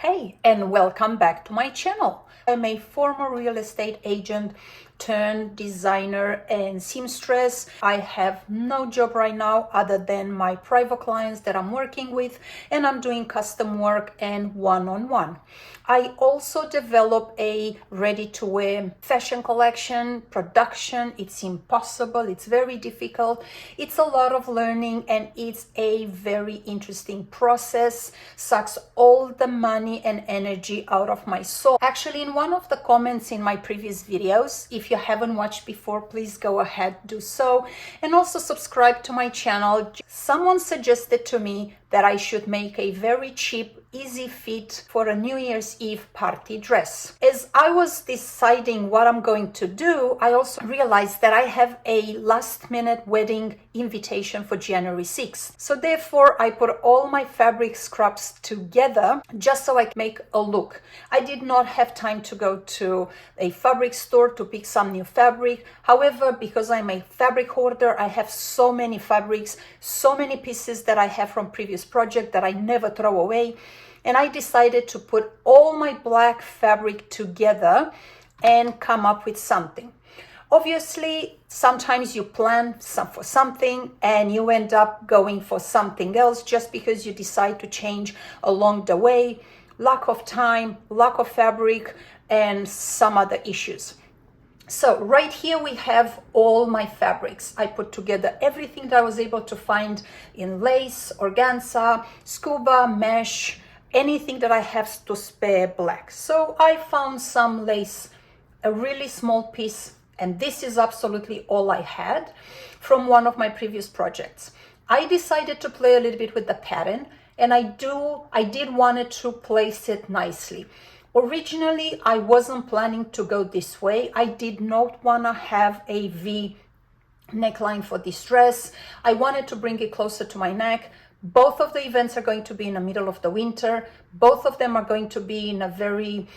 Hey, and welcome back to my channel. I'm a former real estate agent turned designer and seamstress. I have no job right now other than my private clients that I'm working with, and I'm doing custom work and one-on-one. I also develop a ready-to-wear fashion collection, production. It's impossible, it's very difficult. It's a lot of learning and it's a very interesting process. Sucks all the money and energy out of my soul. Actually, in one of the comments in my previous videos, if you haven't watched before, please go ahead, do so. And also subscribe to my channel. Someone suggested to me that I should make a very cheap, easy fit for a New Year's Eve party dress. As I was deciding what I'm going to do, I also realized that I have a last-minute wedding invitation for January 6th. So therefore, I put all my fabric scraps together just so I can make a look. I did not have time to go to a fabric store to pick some new fabric. However, because I'm a fabric hoarder, I have so many fabrics, so many pieces that I have from previous project that I never throw away. And I decided to put all my black fabric together and come up with something. Obviously, sometimes you plan for something and you end up going for something else just because you decide to change along the way. Lack of time, lack of fabric, and some other issues. So right here we have all my fabrics. I put together everything that I was able to find in lace, organza, scuba, mesh, anything that I have to spare black. So I found some lace, a really small piece, and this is absolutely all I had from one of my previous projects. I decided to play a little bit with the pattern, and I did want to place it nicely. Originally, I wasn't planning to go this way. I did not want to have a V neckline for this dress. I wanted to bring it closer to my neck. Both of the events are going to be in the middle of the winter. Both of them are going to be in a very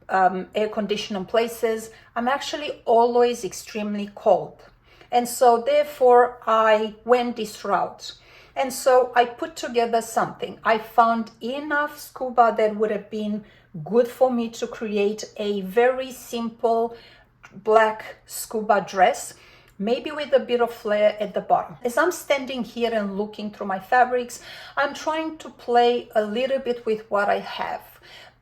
air-conditioned places. I'm actually always extremely cold. And so therefore, I went this route. And so I put together something. I found enough scuba that would have been good for me to create a very simple black scuba dress, maybe with a bit of flare at the bottom. As I'm standing here and looking through my fabrics, I'm trying to play a little bit with what I have.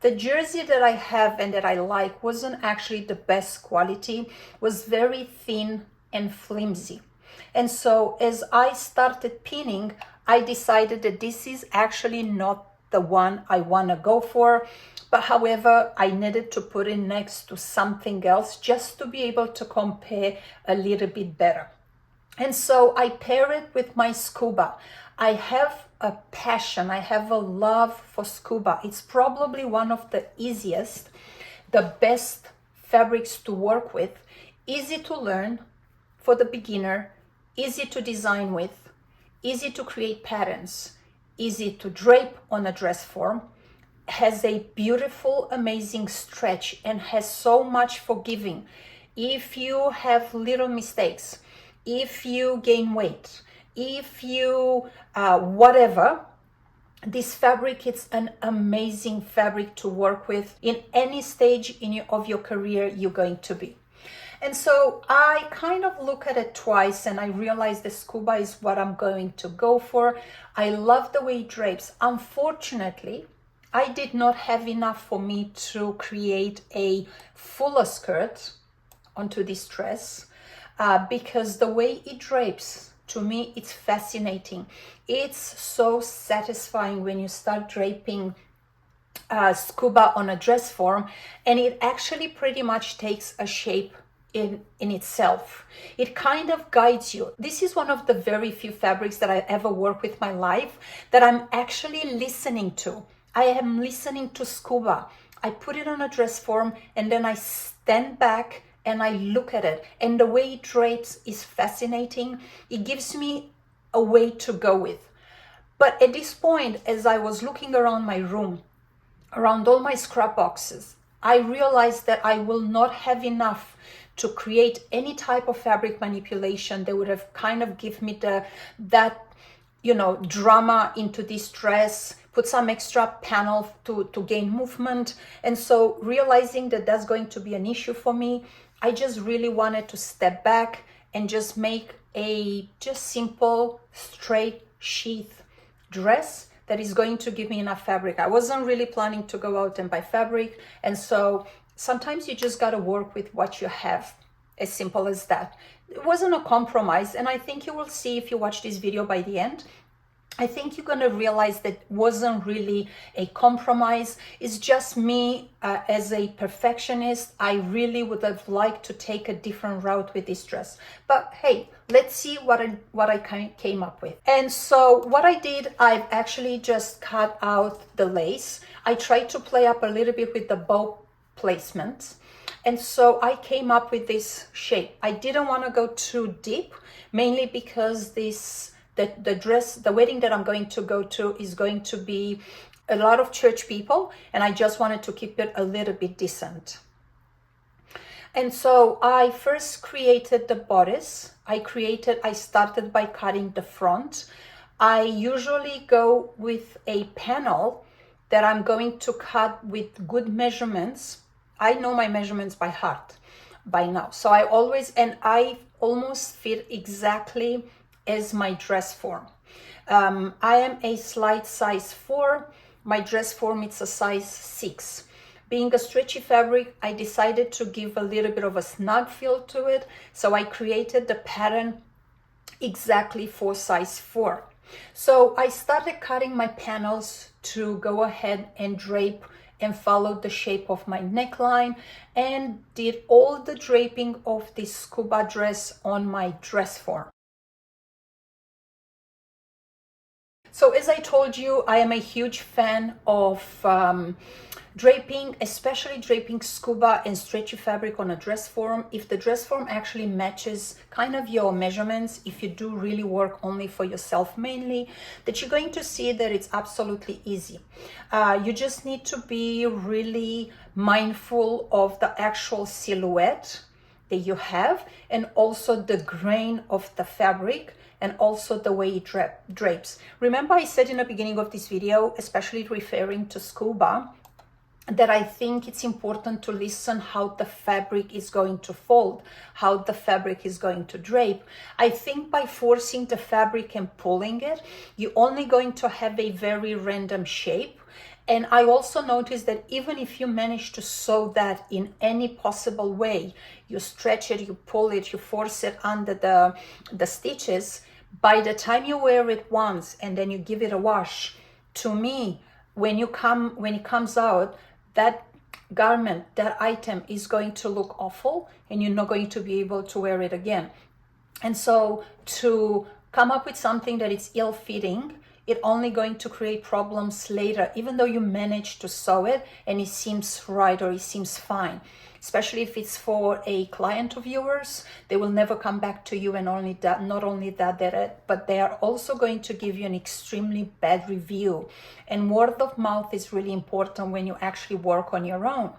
The jersey that I have and that I like wasn't actually the best quality, was very thin and flimsy. And so as I started pinning, I decided that this is actually not the one I want to go for. But however, I needed to put it next to something else just to be able to compare a little bit better. And so I pair it with my scuba. I have a passion, I have a love for scuba. It's probably one of the easiest, the best fabrics to work with, easy to learn for the beginner, easy to design with, easy to create patterns, easy to drape on a dress form, has a beautiful, amazing stretch, and has so much forgiving. If you have little mistakes, if you gain weight, if you whatever, this fabric is an amazing fabric to work with in any stage of your career you're going to be. And so I kind of look at it twice and I realize the scuba is what I'm going to go for. I love the way it drapes. Unfortunately, I did not have enough for me to create a fuller skirt onto this dress because the way it drapes, to me, it's fascinating. It's so satisfying when you start draping scuba on a dress form, and it actually pretty much takes a shape in itself. It kind of guides you. This is one of the very few fabrics that I ever work with my life that I'm actually listening to. I am listening to scuba. I put it on a dress form and then I stand back and I look at it. And the way it drapes is fascinating. It gives me a way to go with. But at this point, as I was looking around my room, around all my scrap boxes, I realized that I will not have enough to create any type of fabric manipulation that would have kind of give me that drama into this dress, put some extra panel to gain movement. And so realizing that that's going to be an issue for me, I just really wanted to step back and just make a just simple straight sheath dress that is going to give me enough fabric. I wasn't really planning to go out and buy fabric, and so sometimes you just got to work with what you have, as simple as that. It wasn't a compromise, and I think you will see if you watch this video by the end. I think you're going to realize that wasn't really a compromise. It's just me as a perfectionist. I really would have liked to take a different route with this dress. But hey, let's see what I came up with. And so what I did, I've actually just cut out the lace. I tried to play up a little bit with the bow placement. And so I came up with this shape. I didn't want to go too deep, mainly because the dress, the wedding that I'm going to go to is going to be a lot of church people, and I just wanted to keep it a little bit decent. And so I first created the bodice. I started by cutting the front. I usually go with a panel that I'm going to cut with good measurements. I know my measurements by heart by now. So I almost fit exactly as my dress form. I am a slight size 4. My dress form is a size 6. Being a stretchy fabric, I decided to give a little bit of a snug feel to it. So I created the pattern exactly for size 4. So I started cutting my panels to go ahead and drape and follow the shape of my neckline, and did all the draping of this scuba dress on my dress form. So as I told you, I am a huge fan of draping, especially draping scuba and stretchy fabric on a dress form. If the dress form actually matches kind of your measurements, if you do really work only for yourself mainly, that you're going to see that it's absolutely easy. You just need to be really mindful of the actual silhouette that you have, and also the grain of the fabric, and also the way it drapes. Remember, I said in the beginning of this video, especially referring to scuba, that I think it's important to listen how the fabric is going to fold, how the fabric is going to drape. I think by forcing the fabric and pulling it, you're only going to have a very random shape. And I also noticed that even if you manage to sew that in any possible way, you stretch it, you pull it, you force it under the stitches, by the time you wear it once and then you give it a wash, to me, when it comes out, that garment, that item is going to look awful, and you're not going to be able to wear it again. And so to come up with something that is ill-fitting, it's only going to create problems later, even though you manage to sew it and it seems right or it seems fine. Especially if it's for a client of yours, they will never come back to you, and not only that, but they are also going to give you an extremely bad review. And word of mouth is really important when you actually work on your own.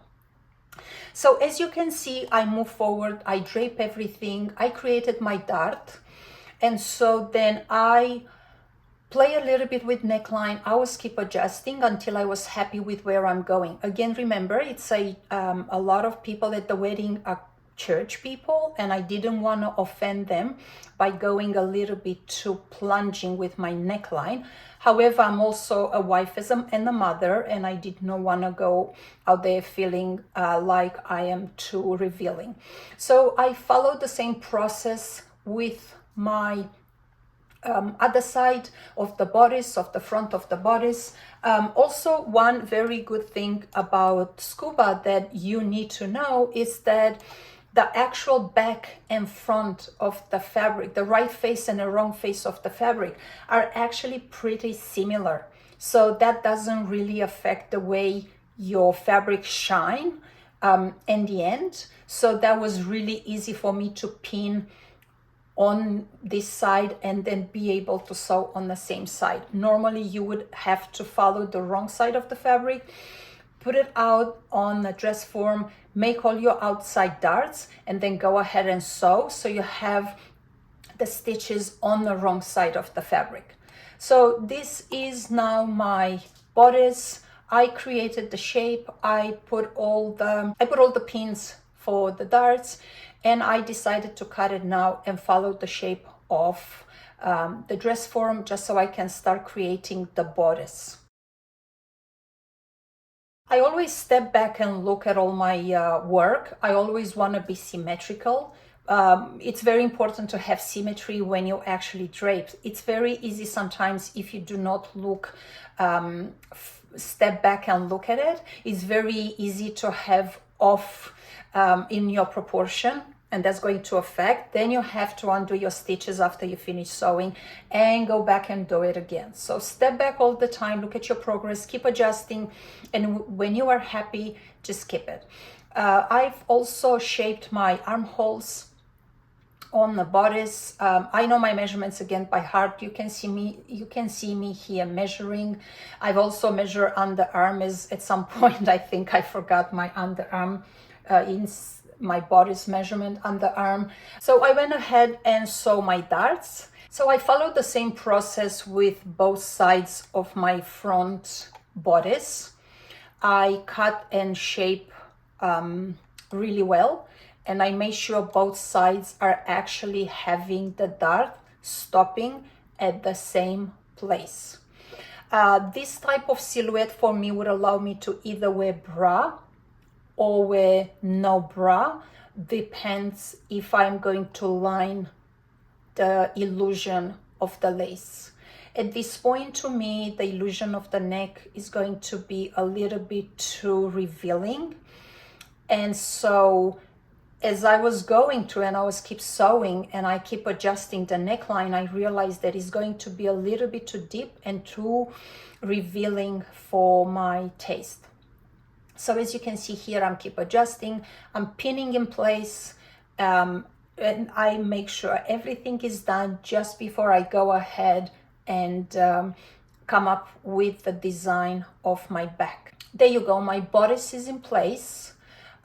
So as you can see, I move forward, I drape everything, I created my dart, and so then I play a little bit with neckline. I was keep adjusting until I was happy with where I'm going. Again, remember, it's a lot of people at the wedding are church people, and I didn't want to offend them by going a little bit too plunging with my neckline. However, I'm also a wife and a mother, and I did not want to go out there feeling like I am too revealing. So I followed the same process with my other side of the bodice, of the front of the bodice. Also, one very good thing about scuba that you need to know is that the actual back and front of the fabric, the right face and the wrong face of the fabric, are actually pretty similar. So that doesn't really affect the way your fabric shine in the end. So that was really easy for me to pin on this side and then be able to sew on the same side. Normally you would have to follow the wrong side of the fabric, put it out on the dress form, make all your outside darts, and then go ahead and sew so you have the stitches on the wrong side of the fabric. So this is now my bodice. I created the shape. I put all the pins for the darts, and I decided to cut it now and follow the shape of the dress form, just so I can start creating the bodice. I always step back and look at all my work. I always want to be symmetrical. It's very important to have symmetry when you actually drape. It's very easy sometimes if you do not look, step back and look at it. It's very easy to have off in your proportion, and that's going to affect. Then you have to undo your stitches after you finish sewing and go back and do it again. So step back all the time, look at your progress, keep adjusting, and when you are happy, just keep it. I've also shaped my armholes on the bodice. I know my measurements again by heart. You can see me here measuring. I've also measured underarm. Is at some point I think I forgot my underarm in my body's measurement underarm. So I went ahead and sew my darts. So I followed the same process with both sides of my front bodice. I cut and shape really well, and I made sure both sides are actually having the dart stopping at the same place. This type of silhouette for me would allow me to either wear bra or wear no bra, depends if I'm going to line the illusion of the lace. At this point, to me, the illusion of the neck is going to be a little bit too revealing. And so as I was going to, and I was keep sewing and I keep adjusting the neckline, I realized that it's going to be a little bit too deep and too revealing for my taste. So as you can see here, I'm keep adjusting, I'm pinning in place, and I make sure everything is done just before I go ahead and come up with the design of my back. There you go, my bodice is in place.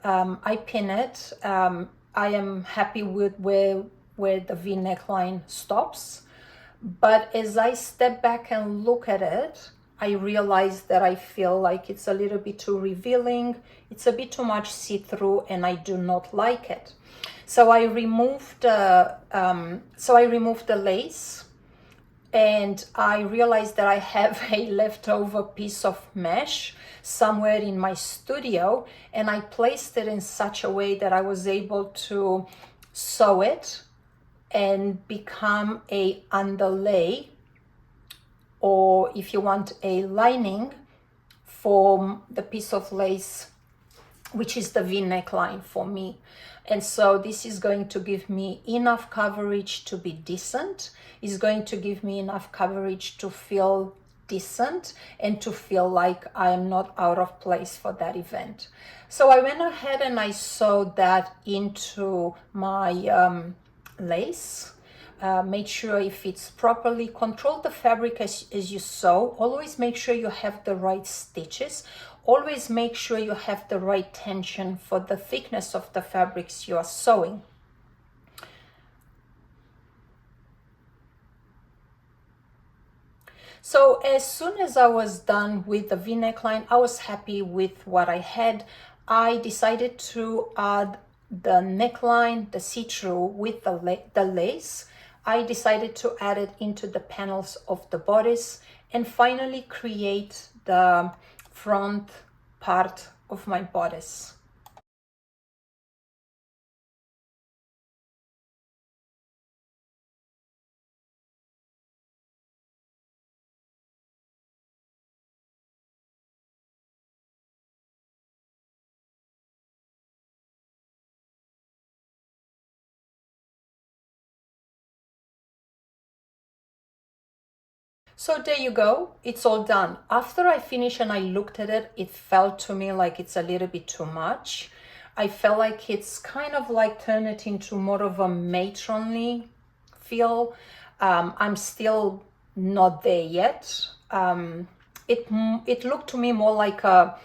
I pin it. I am happy with where the V neckline stops. But as I step back and look at it, I realize that I feel like it's a little bit too revealing. It's a bit too much see-through, and I do not like it. So I removed the lace, and I realized that I have a leftover piece of mesh somewhere in my studio, and I placed it in such a way that I was able to sew it and become a underlay, or if you want, a lining for the piece of lace, which is the V neckline for me. And so this is going to give me enough coverage to be decent. It's going to give me enough coverage to feel decent and to feel like I am not out of place for that event. So I went ahead and I sewed that into my lace. Made sure it fits properly. Control the fabric as you sew. Always make sure you have the right stitches. Always make sure you have the right tension for the thickness of the fabrics you are sewing. So as soon as I was done with the V neckline, I was happy with what I had. I decided to add the neckline, the see-through with the lace. I decided to add it into the panels of the bodice and finally create the front part of my bodice. So there you go, it's all done. After I finished and I looked at it, it felt to me like it's a little bit too much. I felt like it's kind of like turned it into more of a matronly feel. I'm still not there yet. It looked to me more like a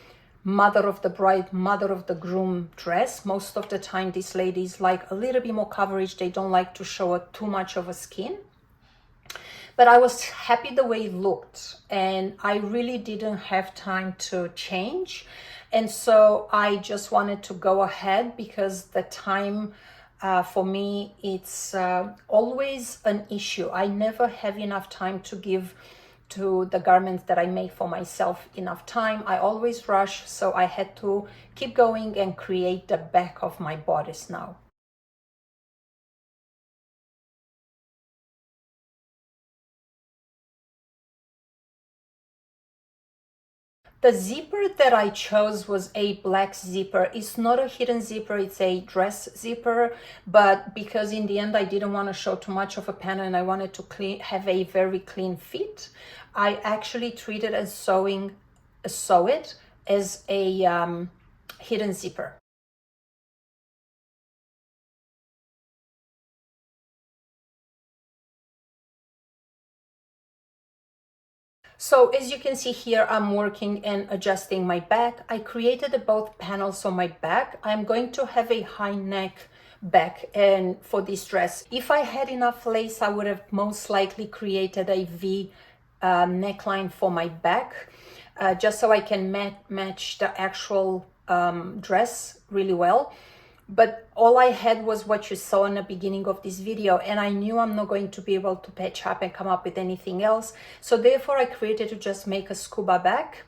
mother of the bride, mother of the groom dress. Most of the time these ladies like a little bit more coverage. They don't like to show too much of a skin. but I was happy the way it looked, and I really didn't have time to change. And so I just wanted to go ahead because the time for me, it's always an issue. I never have enough time to give to the garments that I make for myself enough time. I always rush, so I had to keep going and create the back of my bodice now. The zipper that I chose was a black zipper. It's not a hidden zipper, it's a dress zipper, but because in the end I didn't want to show too much of a panel and I wanted to have a very clean fit, I actually treated as sew it as a hidden zipper. So as you can see here, I'm working and adjusting my back. I created both panels on my back. I'm going to have a high neck back and for this dress. If I had enough lace, I would have most likely created a V neckline for my back, just so I can match the actual dress really well. But all I had was what you saw in the beginning of this video, and I knew I'm not going to be able to patch up and come up with anything else. So therefore I created to just make a scuba back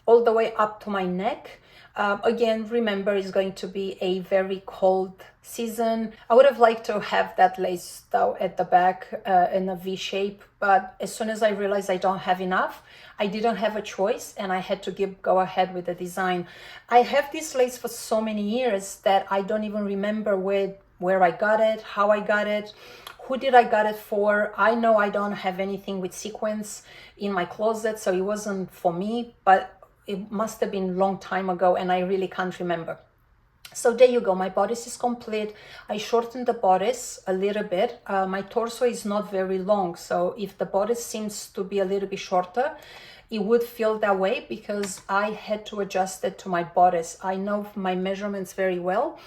all the way up to my neck. Again, remember, it's going to be a very cold season. I would have liked to have that lace though at the back in a V shape, but as soon as I realized I don't have enough, I didn't have a choice and I had to go ahead with the design. I have this lace for so many years that I don't even remember where I got it, how I got it, who did I got it for. I know I don't have anything with sequins in my closet, so it wasn't for me, but it must have been a long time ago and I really can't remember. So there you go, my bodice is complete. I shortened the bodice a little bit. My torso is not very long, so if the bodice seems to be a little bit shorter, it would feel that way because I had to adjust it to my bodice. I know my measurements very well,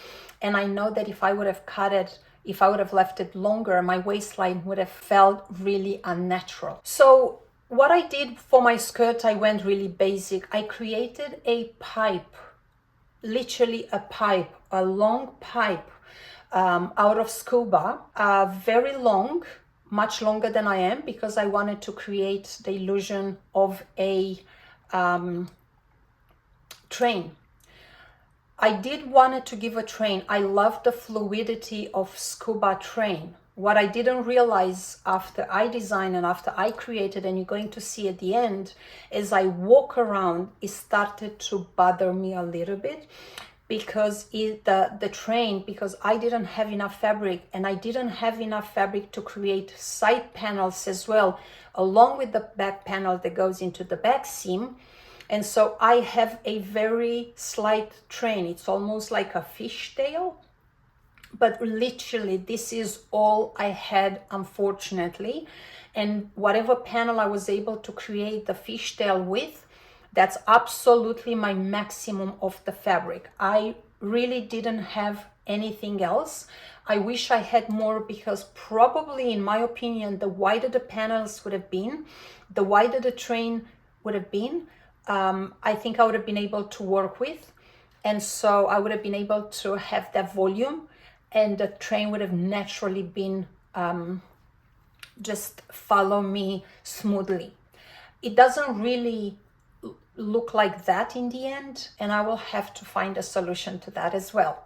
and I know that if I would have cut it, if I would have left it longer, my waistline would have felt really unnatural. So what I did for my skirt, I went really basic. I created a pipe, literally a pipe, a long pipe out of scuba, very long, much longer than I am, because I wanted to create the illusion of a train. I did wanted to give a train. I love the fluidity of scuba train. What I didn't realize after I designed and after I created, and you're going to see at the end, as I walk around, it started to bother me a little bit because the train, because I didn't have enough fabric, and I didn't have enough fabric to create side panels as well, along with the back panel that goes into the back seam. And so I have a very slight train. It's almost like a fishtail. But literally, this is all I had, unfortunately. And whatever panel I was able to create the fishtail with, that's absolutely my maximum of the fabric. I really didn't have anything else. I wish I had more, because probably, in my opinion, the wider the panels would have been, the wider the train would have been, I think I would have been able to work with. And so I would have been able to have that volume, and the train would have naturally been just follow me smoothly. It doesn't really look like that in the end, and I will have to find a solution to that as well.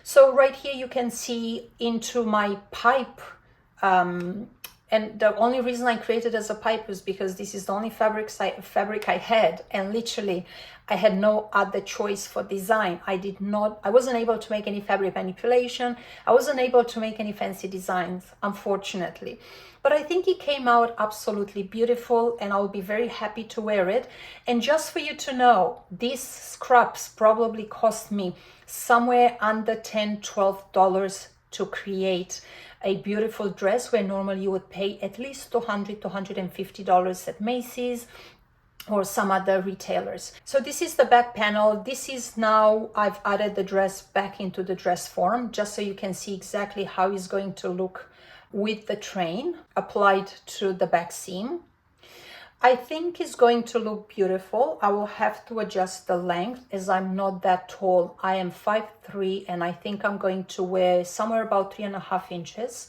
So right here you can see into my pipe, and the only reason I created as a pipe was because this is the only fabric I had, and literally I had no other choice for design. I wasn't able to make any fabric manipulation. I wasn't able to make any fancy designs, unfortunately. But I think it came out absolutely beautiful, and I'll be very happy to wear it. And just for you to know, these scraps probably cost me somewhere under $10, $12 to create a beautiful dress, where normally you would pay at least $200, $250 at Macy's or some other retailers. So this is the back panel. This is now, I've added the dress back into the dress form, just so you can see exactly how it's going to look with the train applied to the back seam. I think it's going to look beautiful. I will have to adjust the length as I'm not that tall. I am 5'3", and I think I'm going to wear somewhere about 3.5 inches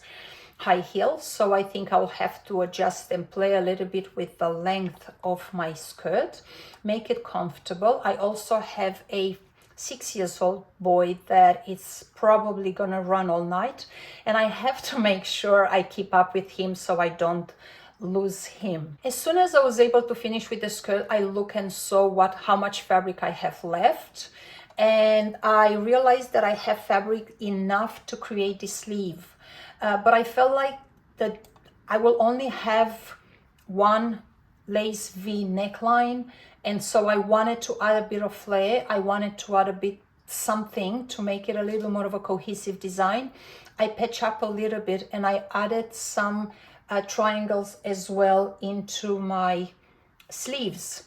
high heels. So I think I'll have to adjust and play a little bit with the length of my skirt, make it comfortable. I also have a 6-year-old boy that is probably gonna run all night, and I have to make sure I keep up with him so I don't lose him. As soon as I was able to finish with the skirt, I look and saw how much fabric I have left, and I realized that I have fabric enough to create the sleeve, but I felt like that I will only have one lace V neckline, and so I wanted to add a bit of flair. I wanted to add a bit something to make it a little more of a cohesive design. I patched up a little bit, and I added some triangles as well into my sleeves.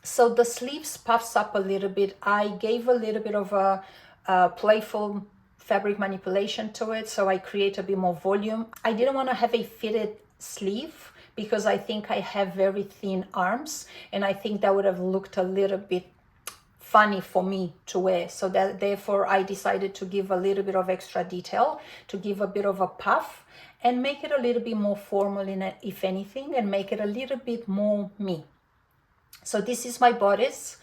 So the sleeves puffs up a little bit. I gave a little bit of a playful fabric manipulation to it, so I create a bit more volume. I didn't want to have a fitted sleeve because I think I have very thin arms, and I think that would have looked a little bit funny for me to wear. So that therefore I decided to give a little bit of extra detail, to give a bit of a puff and make it a little bit more formal in it, if anything, and make it a little bit more me. So this is my bodice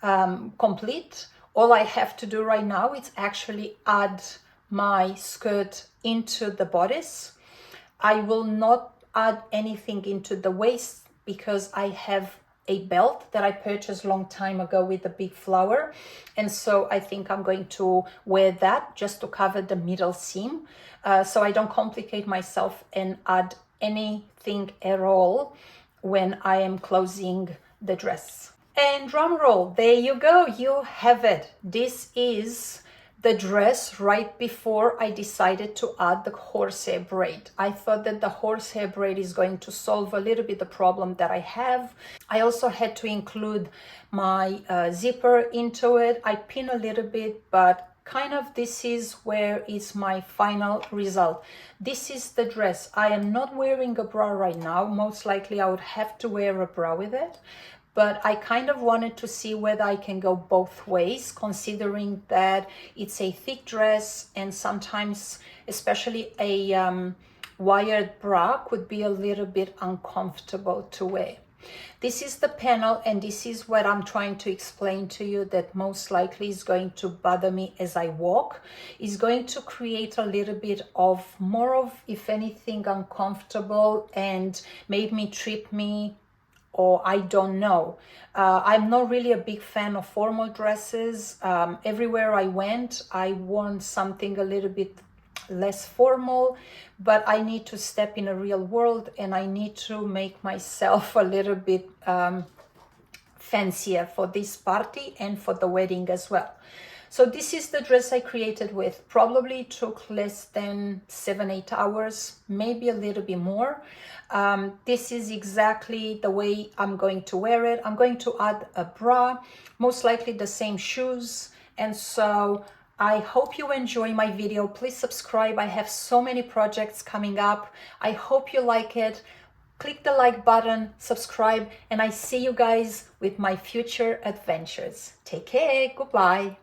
complete. All I have to do right now is actually add my skirt into the bodice. I will not add anything into the waist because I have a belt that I purchased a long time ago with a big flower, and so I think I'm going to wear that just to cover the middle seam, so I don't complicate myself and add anything at all when I am closing the dress. And drum roll, there you go, you have it. This is the dress right before I decided to add the horsehair braid. I thought that the horsehair braid is going to solve a little bit the problem that I have. I also had to include my zipper into it. I pin a little bit, but kind of this is where is my final result. This is the dress. I am not wearing a bra right now. Most likely I would have to wear a bra with it, but I kind of wanted to see whether I can go both ways, considering that it's a thick dress and sometimes, especially a wired bra could be a little bit uncomfortable to wear. This is the panel, and this is what I'm trying to explain to you that most likely is going to bother me as I walk. Is going to create a little bit of more of, if anything, uncomfortable and made me trip me, or I don't know. I'm not really a big fan of formal dresses. Everywhere I went, I wore something a little bit less formal, but I need to step in a real world and I need to make myself a little bit fancier for this party and for the wedding as well. So this is the dress I created with. Probably took less than 7-8 hours, maybe a little bit more. This is exactly the way I'm going to wear it. I'm going to add a bra, most likely the same shoes. And so I hope you enjoy my video. Please subscribe. I have so many projects coming up. I hope you like it. Click the like button, subscribe, and I see you guys with my future adventures. Take care. Goodbye.